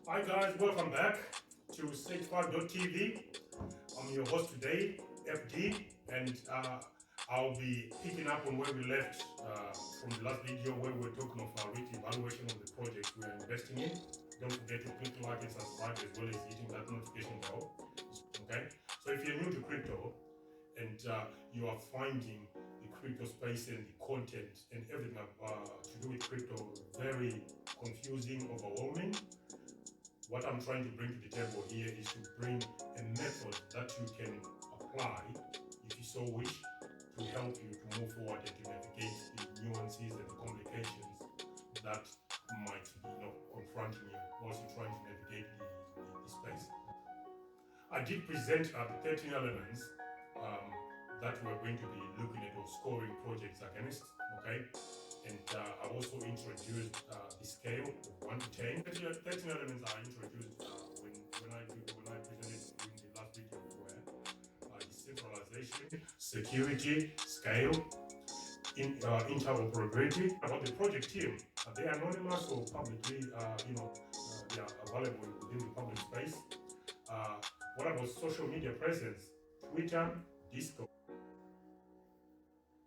Hi guys, welcome back to simplified.tv. I'm your host today, FD, and I'll be picking up on where we left from the last video where we were talking of risk evaluation of the projects we are investing in. Don't forget to click like and subscribe as well as hitting that notification bell. Okay, so if you're new to crypto and you are finding the crypto space and the content and everything to do with crypto very confusing, overwhelming, what I'm trying to bring to the table here is to bring a method that you can apply, if you so wish, to help you to move forward and to navigate the nuances and the complications that might be confronting you whilst you're trying to navigate the space. I did present the 13 elements that we're going to be looking at or scoring projects against, okay? And I also introduced the scale of 1 to 10. 13 elements are introduced when I presented in the last video where decentralization, security, scale, interoperability. About the project team, are they anonymous or publicly, they are available within the public space? What about social media presence? Twitter, Discord.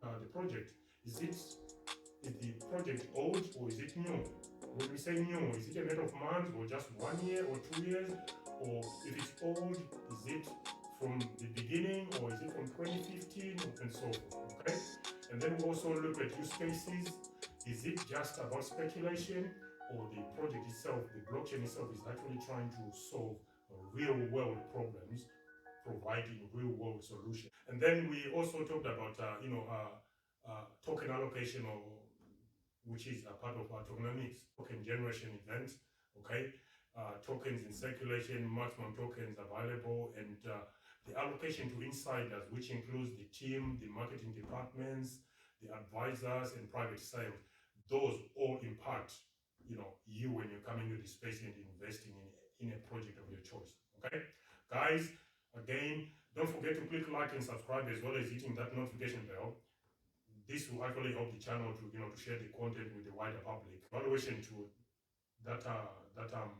The project, is the project old or is it new? When we say new, is it a matter of months or just 1 year or 2 years? Or if it's old, is it from the beginning or is it from 2015 and so forth? Okay. And then we also look at use cases. Is it just about speculation or the project itself, the blockchain itself is actually trying to solve real world problems, providing real world solutions? And then we also talked about, token allocation, or which is a part of our tokenomics, token generation event, okay? Tokens in circulation, maximum tokens available, and the allocation to insiders, which includes the team, the marketing departments, the advisors, and private sales. Those all impact, you when you're coming to the space and investing in a project of your choice, okay? Guys, again, don't forget to click like and subscribe as well as hitting that notification bell. This will actually help the channel to to share the content with the wider public. Evaluation tool that I'm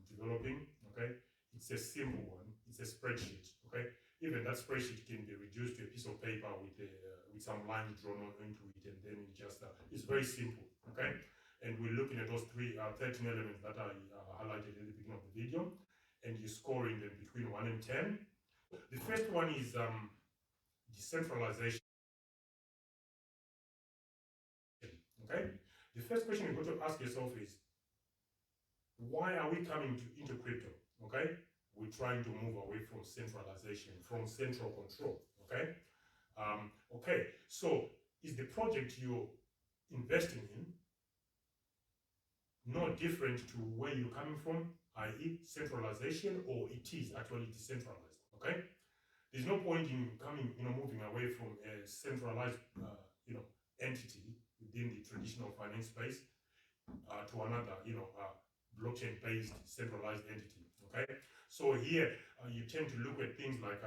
developing, okay, it's a simple one. It's a spreadsheet, okay. Even that spreadsheet can be reduced to a piece of paper with some lines drawn into it, and then it's very simple, okay. And we're looking at those 13 elements that I highlighted at the beginning of the video, and you're scoring them between 1 and 10. The first one is decentralization. Okay? The first question you're going to ask yourself is, why are we coming into crypto? Okay? We're trying to move away from centralization, from central control. Okay? Okay, so is the project you're investing in no different to where you're coming from, i.e. centralization, or it is actually decentralized? Okay? There's no point in moving away from a centralized, entity within the traditional finance space to another, blockchain-based centralized entity. Okay, so here you tend to look at things like,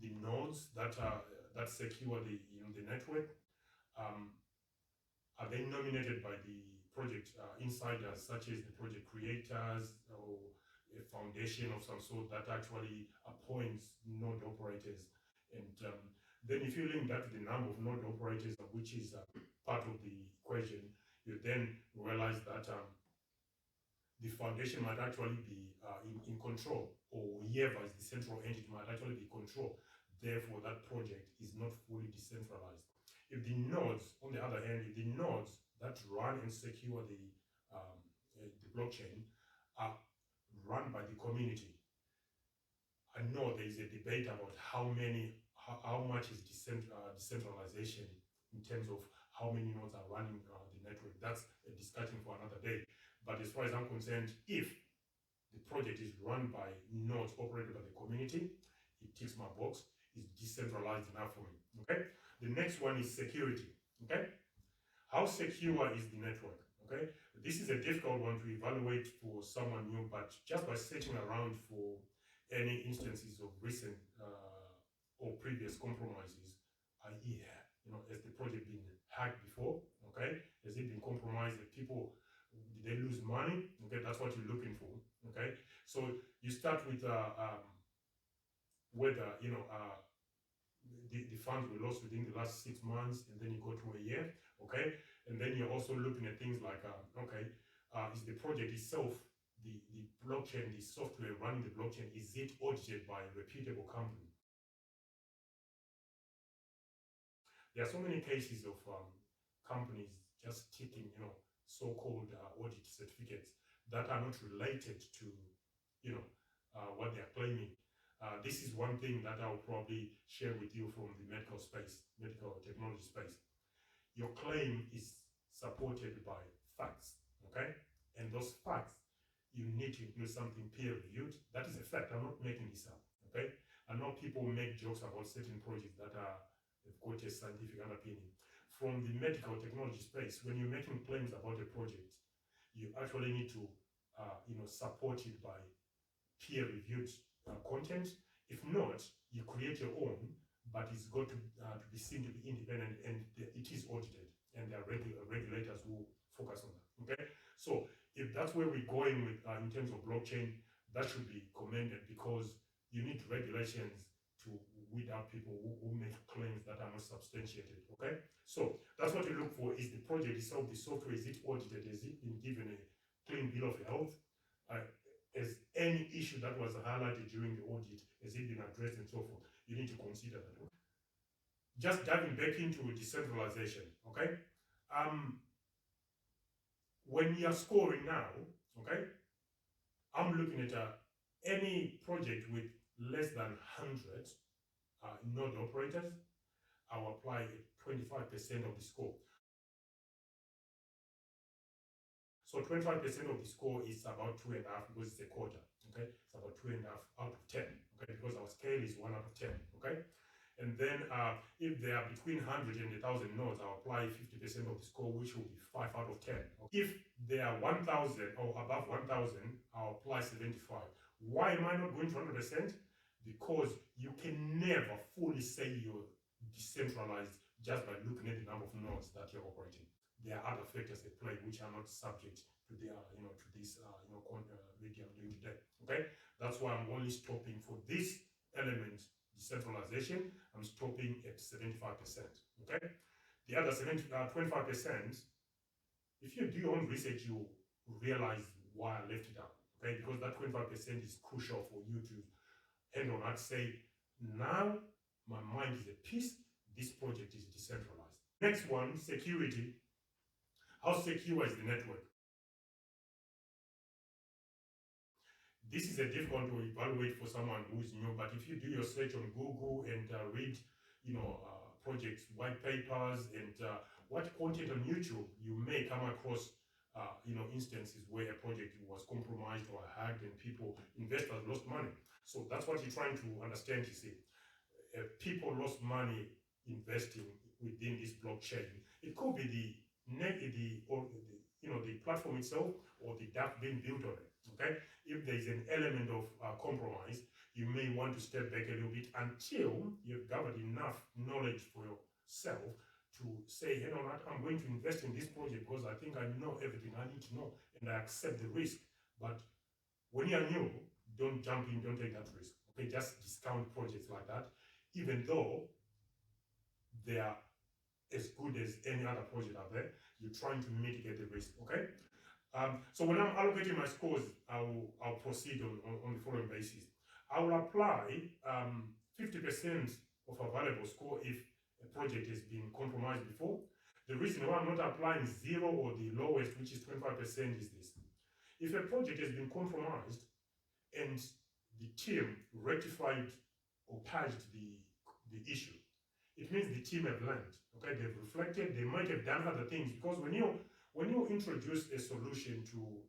the nodes that secure the network. Are they nominated by the project insiders, such as the project creators or a foundation of some sort that actually appoints node operators? And then if you link that to the number of node operators, which is part of the equation, you then realize that the foundation might actually be in control, or whoever is the central entity might actually be in control. Therefore, that project is not fully decentralized. If the nodes, on the other hand, if the nodes that run and secure the blockchain are run by the community, I know there is a debate about how much is decentralization in terms of how many nodes are running the network. That's a discussion for another day. But as far as I'm concerned, if the project is run by nodes operated by the community, it ticks my box. It's decentralized enough for me. Okay. The next one is security. Okay. How secure is the network? Okay. This is a difficult one to evaluate for someone new, but just by searching around for any instances of recent or previous compromises, i.e., has the project been hacked before? Okay. Has it been compromised that people Did they lose money? Okay, that's what you're looking for. Okay, so you start with whether the funds were lost within the last 6 months, and then you go to a year. Okay, and then you're also looking at things like is the project itself, the blockchain, the software running the blockchain, is it audited by a reputable company? There are so many cases of companies just ticking, so-called audit certificates that are not related to, what they are claiming. This is one thing that I'll probably share with you from the medical technology space. Your claim is supported by facts, okay? And those facts, you need to include something peer-reviewed. That is a fact. I'm not making this up, okay? I know people make jokes about certain projects that have got a scientific underpinning. From the medical technology space, when you're making claims about a project, you actually need to, support it by peer-reviewed content. If not, you create your own, but it's got to be seen to be independent, and it is audited, and there are regulators who focus on that. Okay, so if that's where we're going with in terms of blockchain, that should be commended, because you need regulations to weed out people who make claims that are not substantiated. Okay, so that's what you look for. Is the project itself, the software, is it audited? Has it been given a clean bill of health? As any issue that was highlighted during the audit, has it been addressed, and so forth? You need to consider that. Just diving back into decentralization, okay? When you're scoring now, okay, I'm looking at any project with less than 100 node operators, I'll apply 25% of the score. So 25% of the score is about 2.5, because it's a quarter, okay? It's about 2.5 out of 10, okay? Because our scale is 1 out of 10, okay? And then if they are between 100 and 1,000 nodes, I'll apply 50% of the score, which will be 5 out of 10. If they are 1,000 or above 1,000, I'll apply 75. Why am I not going to 100%? Because you can never fully say you're decentralized just by looking at the number of nodes that you're operating. There are other factors at play which are not subject to the to this video I'm doing today. Okay, that's why I'm only stopping for this element, decentralization. I'm stopping at 75%. Okay, the other 25%, if you do your own research, you realize why I left it out. Okay, because that 25% is crucial for you to hand on heart say, now my mind is at peace. This project is decentralized. Next one, security. How secure is the network? This is a difficult to evaluate for someone who is new, but if you do your search on Google and read, projects, white papers, and watch content on YouTube, you may come across, instances where a project was compromised or hacked and investors lost money. So that's what you're trying to understand, you see. People lost money investing within this blockchain. It could be the platform itself, or the DApp being built on it. Okay, if there is an element of compromise, you may want to step back a little bit until you've gathered enough knowledge for yourself to say, I'm going to invest in this project because I think I know everything I need to know and I accept the risk. But when you're new, don't jump in, don't take that risk. Okay, just discount projects like that, even though they are as good as any other project out there. You're trying to mitigate the risk. Okay. So when I'm allocating my scores, I'll proceed on the following basis. I will apply 50% of available score if a project has been compromised before. The reason why I'm not applying 0 or the lowest, which is 25%, is this. If a project has been compromised and the team rectified or patched the issue, it means the team have learned. Okay, they've reflected, they might have done other things, because when you introduce a solution to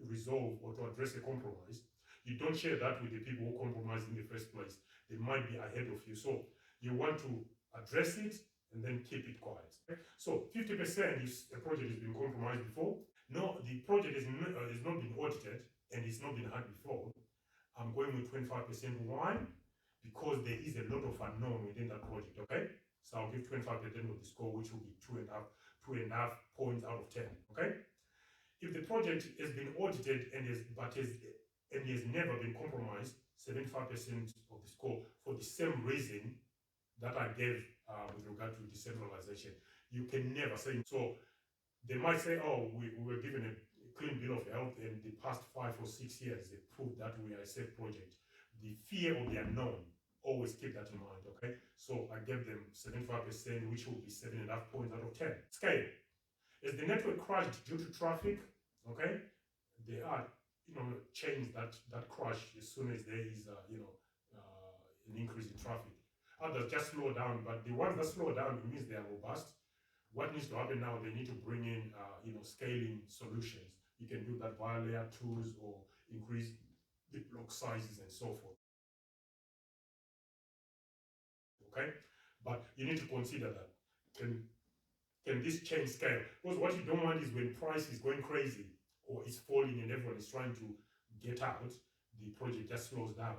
resolve or to address a compromise, you don't share that with the people who compromised in the first place. They might be ahead of you. So you want to address it and then keep it quiet. Okay? So 50% if a project has been compromised before. No, the project has not been audited and it's not been hacked before. I'm going with 25%. Why? Because there is a lot of unknown within that project. Okay, so I'll give 25% of the score, which will be 2.5 points out of 10. Okay, If the project has been audited and has never been compromised, 75% of the score for the same reason that I gave with regard to decentralization. You can never say so. They might say, "Oh, we were given a clean bill of health, and the past 5 or 6 years they proved that we are a safe project." The fear of the unknown, always keep that in mind. Okay, so I gave them 75%, which will be 7.5 points out of 10. Scale. As the network crashed due to traffic, okay, there are chains that crash as soon as there is an increase in traffic. Others just slow down, but the ones that slow down, it means they are robust. What needs to happen now? They need to bring in scaling solutions. You can do that via layer 2s or increase the block sizes and so forth. Okay, but you need to consider that. Can this chain scale? Because what you don't want is when price is going crazy or is falling and everyone is trying to get out, the project just slows down,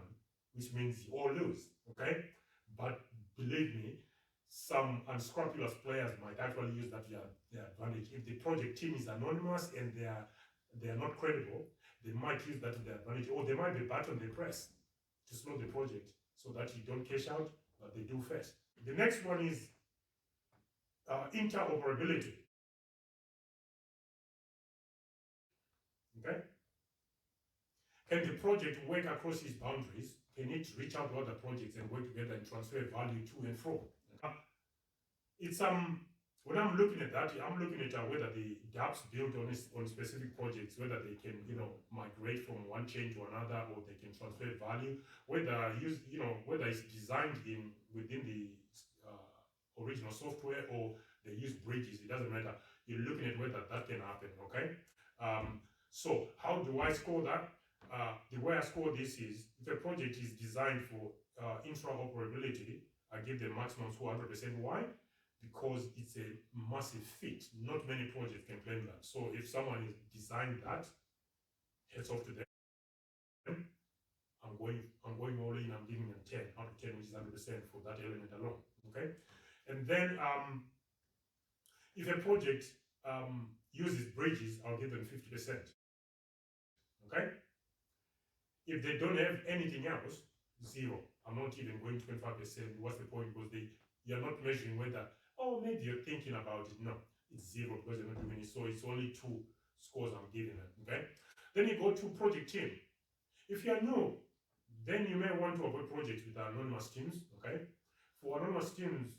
which means you all lose. Okay, but believe me, some unscrupulous players might actually use that to their advantage. If the project team is anonymous and they are not credible, they might use that to their advantage, or there might be a button they press to slow the project so that you don't cash out, but they do first. The next one is interoperability. Okay? Can the project work across its boundaries? Can it reach out to other projects and work together and transfer value to and from? It's when I'm looking at that, I'm looking at whether the gaps built on specific projects, whether they can migrate from one chain to another, or they can transfer value, whether whether it's designed within the original software or they use bridges. It doesn't matter. You're looking at whether that can happen. Okay. So how do I score that? The way I score this is, if a project is designed for interoperability, I give the maximum score 100%. Why? Because it's a massive feat. Not many projects can claim that. So if someone has designed that, heads off to them. I'm going all in. I'm giving them 10 out of 10, which is 100% for that element alone. Okay, and then if a project uses bridges, I'll give them 50%. Okay. If they don't have anything else, 0. I'm not even going 25%. What's the point? Because you're not measuring whether, oh, maybe you're thinking about it. No, it's 0 because you're not doing it. So it's only 2 scores I'm giving them. Okay. Then you go to project team. If you're new, then you may want to avoid projects with anonymous teams. Okay. For anonymous teams,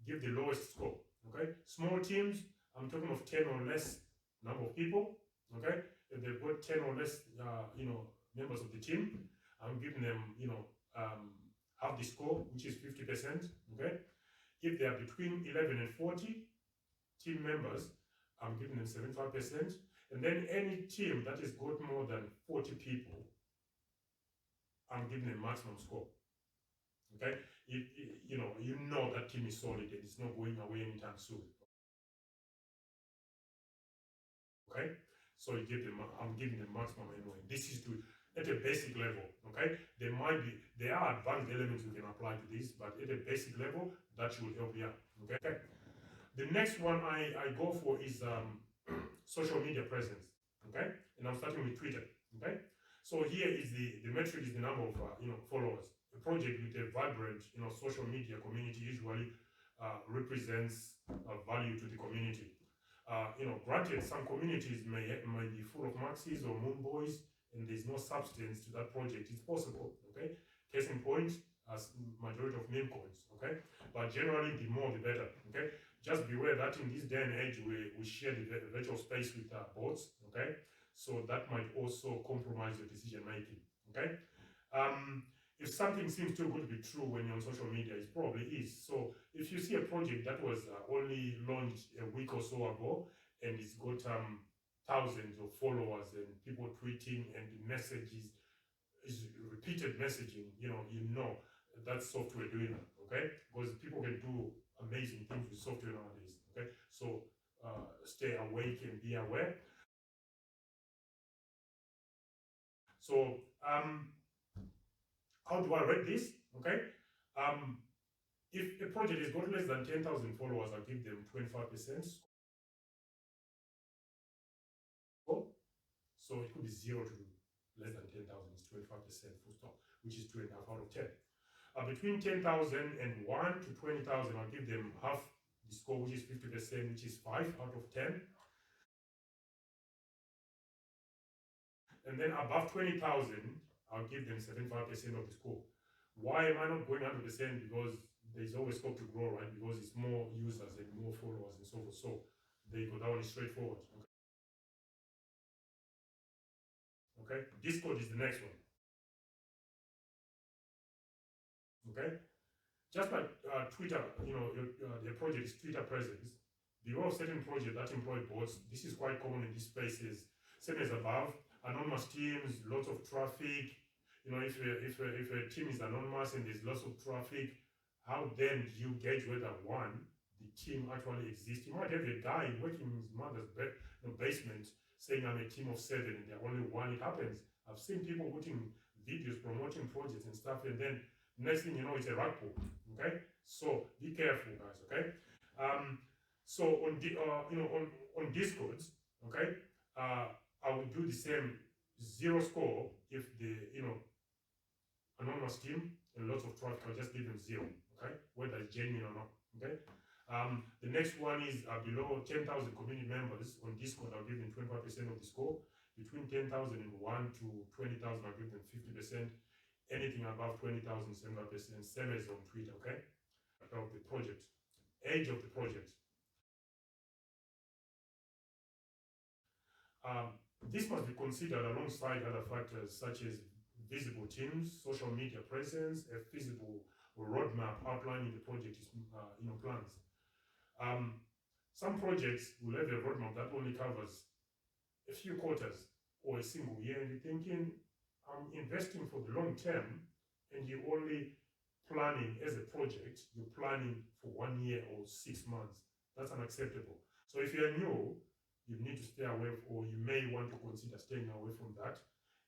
give the lowest score. Okay. Small teams, I'm talking of 10 or less number of people. Okay. If they've got 10 or less, members of the team, I'm giving them, half the score, which is 50%. Okay. If they are between 11 and 40 team members, I'm giving them 75%. And then any team that has got more than 40 people, I'm giving them maximum score. Okay. You know that team is solid and it's not going away anytime soon. Okay. So I'm giving them maximum anyway. This is at a basic level. Okay. There are advanced elements we can apply to this, but at a basic level, that should help you. Okay. The next one I go for is social media presence. Okay. And I'm starting with Twitter. Okay. So here is the metric is the number of followers. A project with a vibrant social media community usually represents value to the community. Granted, some communities may be full of maxis or moon boys, and there's no substance to that project. It's possible. Okay. Case in point, as majority of meme coins. Okay. But generally, the more the better. Okay. Just beware that in this day and age, we share the virtual space with bots. Okay. So that might also compromise your decision making. Okay. If something seems too good to be true when you're on social media, it probably is. So if you see a project that was only launched a week or so ago and it's got thousands of followers and people tweeting and the messages is repeated messaging, you know that software doing that. Okay, because people can do amazing things with software nowadays. Okay, so stay awake and be aware. So how do I rate this? Okay. If a project has got less than 10,000 followers, I'll give them 25% score. So it could be 0 to less than 10,000 is 25% full stop, which is 2.5 out of 10. Between 10,000 and 1 to 20,000, I'll give them half the score, which is 50%, which is 5 out of 10. And then above 20,000, I'll give them 75% of the score. Why am I not going 100%? Because there's always scope to grow, right? Because it's more users and more followers and so forth. So they go down straightforward. Okay. Discord is the next one. Okay. Just like Twitter, their project is Twitter presence. Below certain projects that employ bots, this is quite common in these spaces. Same as above, anonymous teams, lots of traffic. If a team is anonymous and there's lots of traffic, how then do you gauge whether one, the team actually exists? You might have a guy working in his mother's basement saying I'm a team of 7 and they're only one. It happens. I've seen people putting videos promoting projects and stuff, and then next thing you know, it's a rug pull. Okay, so be careful, guys. Okay, so on on Discords, okay, I will do the same 0 score if the anonymous team and lots of traffic. I'll just give them 0. Okay, whether it's genuine or not. Okay. The next one is below 10,000 community members on Discord. I'll give them 25% of the score. Between 10,000 and 1 to 20,000, I'll give them 50%. Anything above 20,000, 75%. Same as on Twitter. Okay. Of the project, age of the project. This must be considered alongside other factors such as visible teams, social media presence, a feasible roadmap outlining the project's plans. Some projects will have a roadmap that only covers a few quarters or a single year, and you're thinking, I'm investing for the long term, and you're only planning as a project, you're planning for 1 year or 6 months. That's unacceptable. So if you're new, you need to stay away, or you may want to consider staying away from that.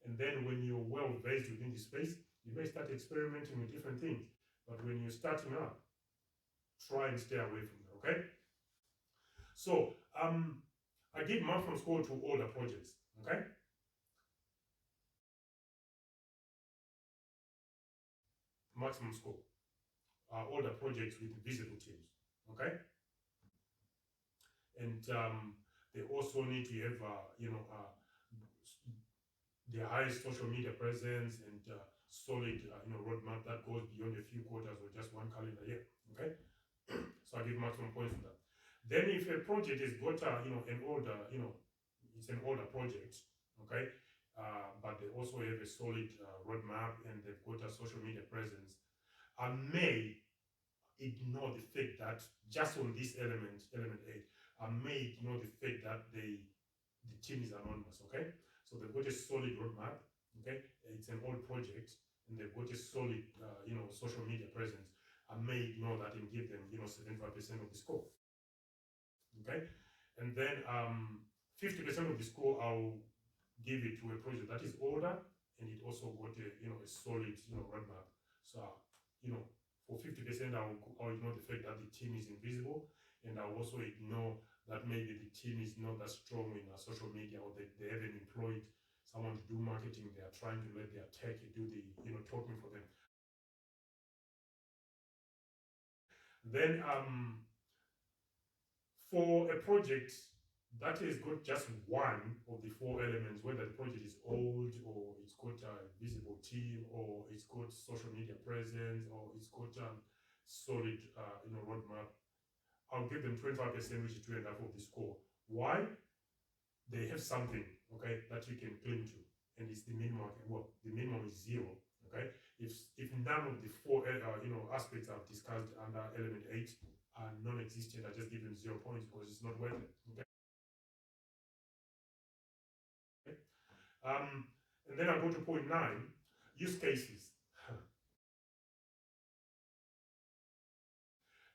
And then when you're well versed within the space, you may start experimenting with different things. But when you're starting up, try and stay away from that, okay? So I give maximum score to all the projects, okay? Maximum score. All the projects with visible teams, okay? And they also need to have, the highest social media presence and solid, roadmap that goes beyond a few quarters or just 1 calendar year, okay? So I give maximum points for that. Then if a project is got, an older, it's an older project, okay? But they also have a solid roadmap and they've got a social media presence, I may ignore the fact that just on this element 8, I may ignore the fact that the team is anonymous, okay? So they've got a solid roadmap, okay? It's an old project, and they've got a solid, social media presence. I may ignore that and give them, 75% of the score, okay? And then 50% of the score, I'll give it to a project that is older, and it also got a, a solid, roadmap. So, for 50%, I'll ignore the fact that the team is invisible, and I'll also ignore that maybe the team is not that strong in social media, or they haven't employed someone to do marketing. They are trying to let their tech do the talking for them. Then for a project that has got just one of the 4 elements, whether the project is old, or it's got a visible team, or it's got social media presence, or it's got solid roadmap, I'll give them 25%, which is 2.5 of the score. Why? They have something, okay, that you can cling to, and it's the minimum. Well, the minimum is 0, okay. If none of the 4 aspects I've discussed under element 8 are non-existent, I just give them 0 points because it's not worth it. Okay. And then I go to point 9, use cases.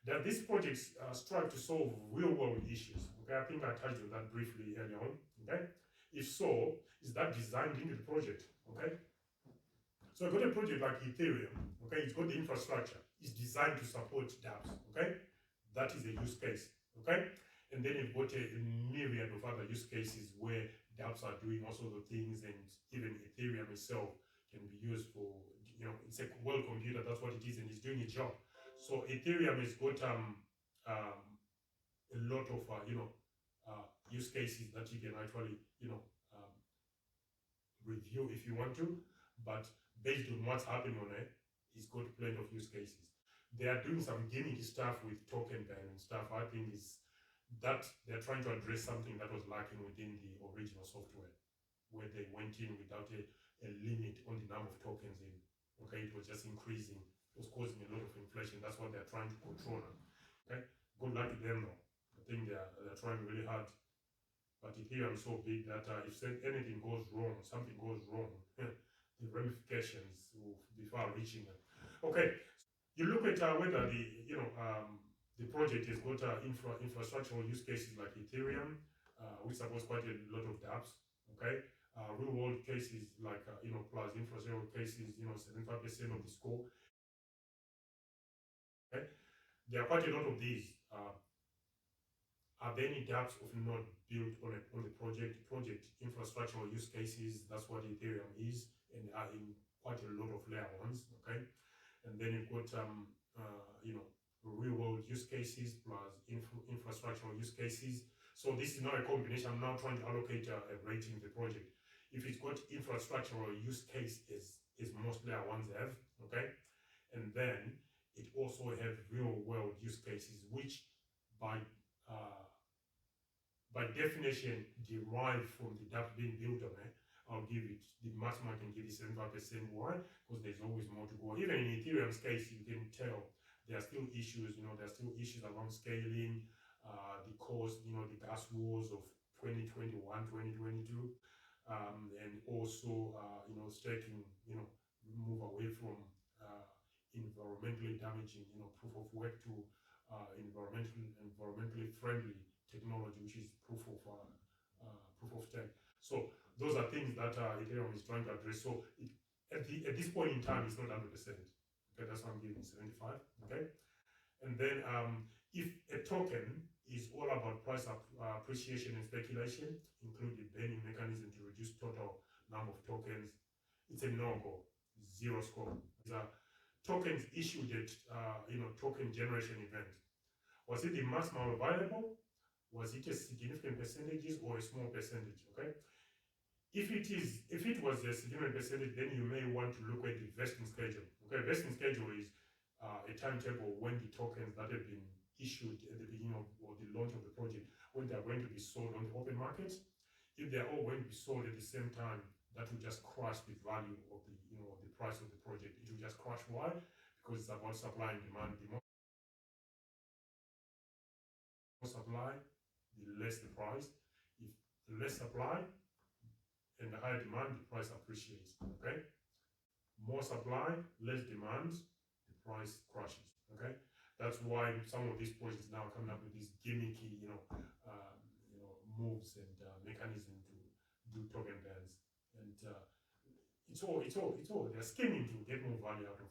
That these projects strive to solve real-world issues. Okay, I think I touched on that briefly earlier on. Okay, if so, is that designed into the project? Okay, so I've got a project like Ethereum. Okay, it's got the infrastructure. It's designed to support dApps. Okay, that is a use case. Okay, and then you've got a myriad of other use cases where dApps are doing all sorts of things, and even Ethereum itself can be used for, it's a world computer, that's what it is, and it's doing its job. So Ethereum has got a lot of use cases that you can actually review if you want to, but based on what's happening on it, it's got plenty of use cases. They are doing some gimmicky stuff with token ban and stuff. I think is that they're trying to address something that was lacking within the original software, where they went in without a limit on the number of tokens in. Okay, it was just increasing. It was causing a lot of inflation. That's what they're trying to control now. Okay, good luck to them though. I think they're trying really hard. But Ethereum is so big that if anything goes wrong, something goes wrong, the ramifications will be far-reaching. Okay, you look at whether the project has got infrastructural use cases like Ethereum, which supports quite a lot of dApps. Okay, real-world cases like plus infrastructural cases, 75% of the score. Okay, there are quite a lot of these. Are there any dApps of not built on the project infrastructural use cases? That's what Ethereum is, and are in quite a lot of layer ones. Okay, and then you've got real world use cases plus infrastructural use cases. So this is not a combination. I'm now trying to allocate a rating of the project. If it's got infrastructural use case is most layer ones have. Okay, and then it also have real world use cases, which by definition derived from the dApp being built on it. I'll give it, the maximum I can give it 75%. Why? Because there's always more to go. Even in Ethereum's case, you can tell there are still issues, there are still issues around scaling, the cost, the gas wars of 2021, 2022, and also, staking, move away from environmentally damaging, proof of work to environmentally friendly technology, which is proof of stake. So those are things that Ethereum is trying to address. So at this point in time, it's not 100%. Okay, that's why I'm giving 75. Okay, and then if a token is all about price appreciation and speculation, including banning mechanism to reduce total number of tokens, it's a no-go, zero score. The tokens issued at token generation event. Was it the maximum available? Was it a significant percentage or a small percentage? Okay. If it was a significant percentage, then you may want to look at the vesting schedule. Okay, vesting schedule is a timetable when the tokens that have been issued at the beginning of or the launch of the project, when they are going to be sold on the open market. If they are all going to be sold at the same time, that will just crush the value of the price of the project. It will just crush. Why? Because it's about supply and demand. The more supply, the less the price. If the less supply and the higher demand, the price appreciates. Okay, more supply, less demand, the price crashes. Okay, that's why some of these projects now coming up with these gimmicky, moves and mechanism to do token bans, and it's all they're scheming to get more value out of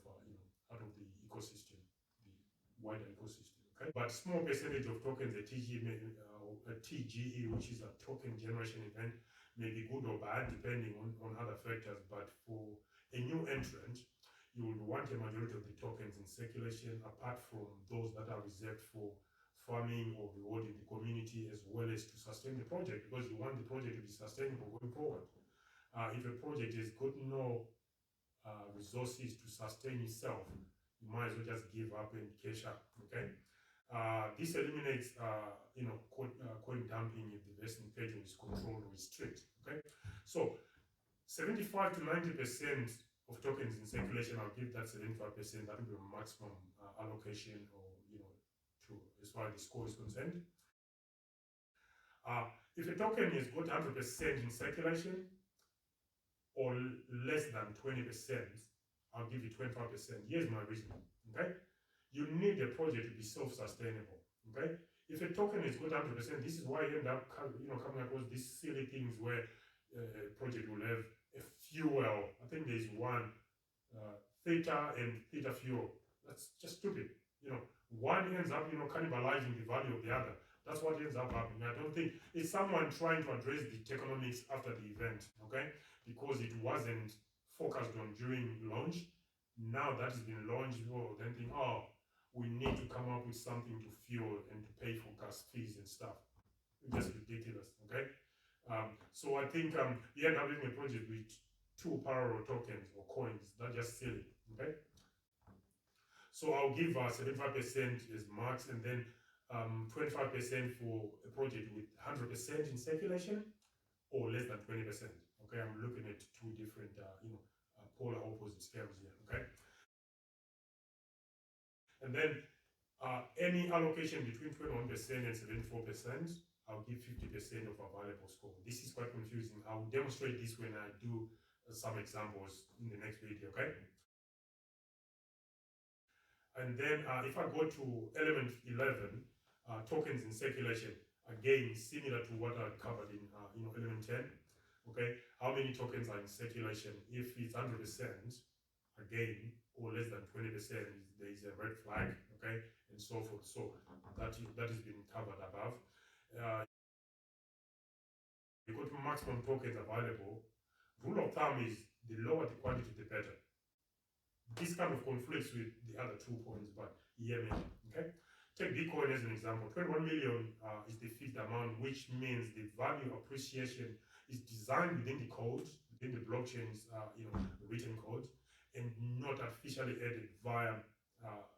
the ecosystem, the wider ecosystem. Okay, but small percentage of tokens, a TGE, which is a token generation event, may be good or bad depending on other factors. But for a new entrant, you would want a majority of the tokens in circulation, apart from those that are reserved for farming or rewarding the community, as well as to sustain the project, because you want the project to be sustainable going forward. If a project has got no resources to sustain itself, you might as well just give up and cash up. Okay, this eliminates coin dumping if the vesting schedule is controlled or restricted. Okay, so 75 to 90% of tokens in circulation, I'll give that 75%. That will be a maximum allocation, or to as far as the score is concerned. If a token is got 100% in circulation, or less than 20%, I'll give you 25%. Here's my reason. Okay, you need a project to be self-sustainable. Okay, if a token is got 100%, this is why you end up coming across these silly things where a project will have a fuel. I think there's one theta and theta fuel. That's just stupid. One ends up cannibalizing the value of the other. That's what ends up happening. I don't think it's someone trying to address the economics after the event, okay? Because it wasn't focused on during launch. Now that it's been launched, people then think, oh, we need to come up with something to fuel and to pay for gas fees and stuff. It's just ridiculous, okay? So I think you end up having a project with 2 parallel tokens or coins. That's just silly, okay? So I'll give 75% as max, and then 25% for a project with 100% in circulation or less than 20%. Okay, I'm looking at 2 different, polar opposite scales here. Okay, and then any allocation between 21% and 74%, I'll give 50% of available score. This is quite confusing. I'll demonstrate this when I do some examples in the next video. Okay. And then if I go to element 11, tokens in circulation, again, similar to what I covered in element 10, okay? How many tokens are in circulation? If it's 100%, again, or less than 20%, there is a red flag, okay? And so forth. So that has been covered above. You go to maximum tokens available. Rule of thumb is the lower the quantity, the better. This kind of conflicts with the other 2 points, but yeah, okay? Take Bitcoin as an example. 21 million is the fixed amount, which means the value appreciation is designed within the code, within the blockchain's written code, and not artificially added via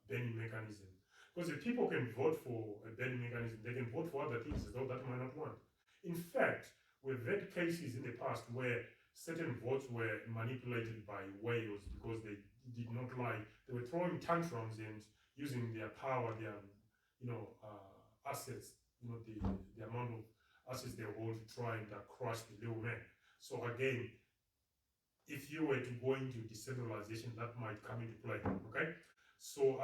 banning mechanism. Because if people can vote for a banning mechanism, they can vote for other things though that might not want. In fact, we've had cases in the past where certain votes were manipulated by whales because they did not like, they were throwing tantrums and using their power, their assets, the amount of assets they hold to try and crush the little man. So again, if you were to go into decentralization, that might come into play. Okay, so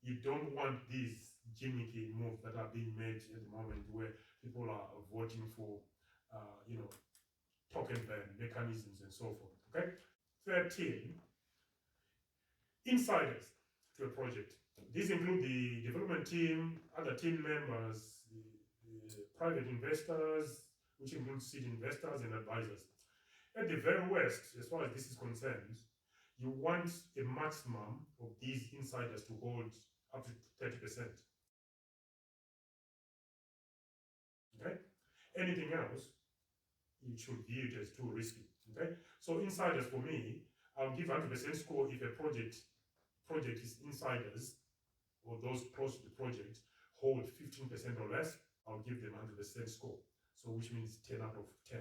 you don't want these gimmicky moves that are being made at the moment where people are voting for token ban mechanisms and so forth. Okay, 13, insiders to a project. These include the development team, other team members, the private investors, which include seed investors and advisors. At the very worst, as far as this is concerned, you want a maximum of these insiders to hold up to 30%. Okay? Anything else, you should view it as too risky. Okay? So insiders for me, I'll give 100% score if a project is insiders or those close to the project hold 15% or less, I'll give them 100% score. So which means 10 out of 10.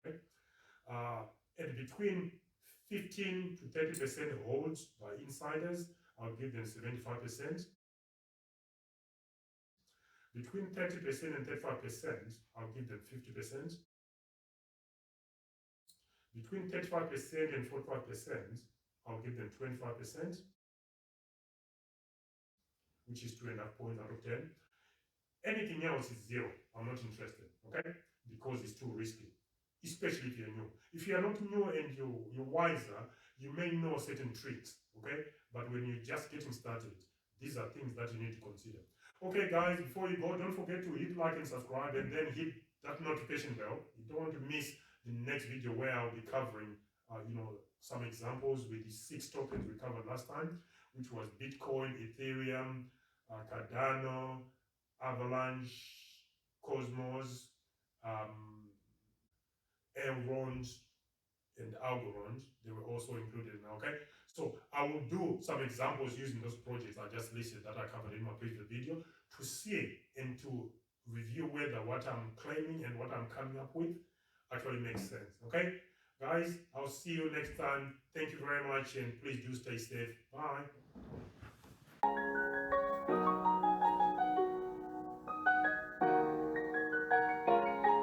Okay? And between 15 to 30% holds by insiders, I'll give them 75%. Between 30% and 35%, I'll give them 50%. Between 35% and 45%, I'll give them 25%, which is 2.5 points out of 10. Anything else is 0. I'm not interested, okay? Because it's too risky, especially if you're new. If you're not new and you're wiser, you may know certain tricks, okay? But when you're just getting started, these are things that you need to consider. Okay, guys, before you go, don't forget to hit like and subscribe, and then hit that notification bell. You don't want to miss the next video where I'll be covering, some examples with the 6 tokens we covered last time, which was Bitcoin, Ethereum, Cardano, Avalanche, Cosmos, Elrond, and Algorand. They were also included now, okay? So I will do some examples using those projects I just listed that I covered in my previous video to see and to review whether what I'm claiming and what I'm coming up with actually makes sense, okay? Guys, I'll see you next time. Thank you very much, and please do stay safe. Bye.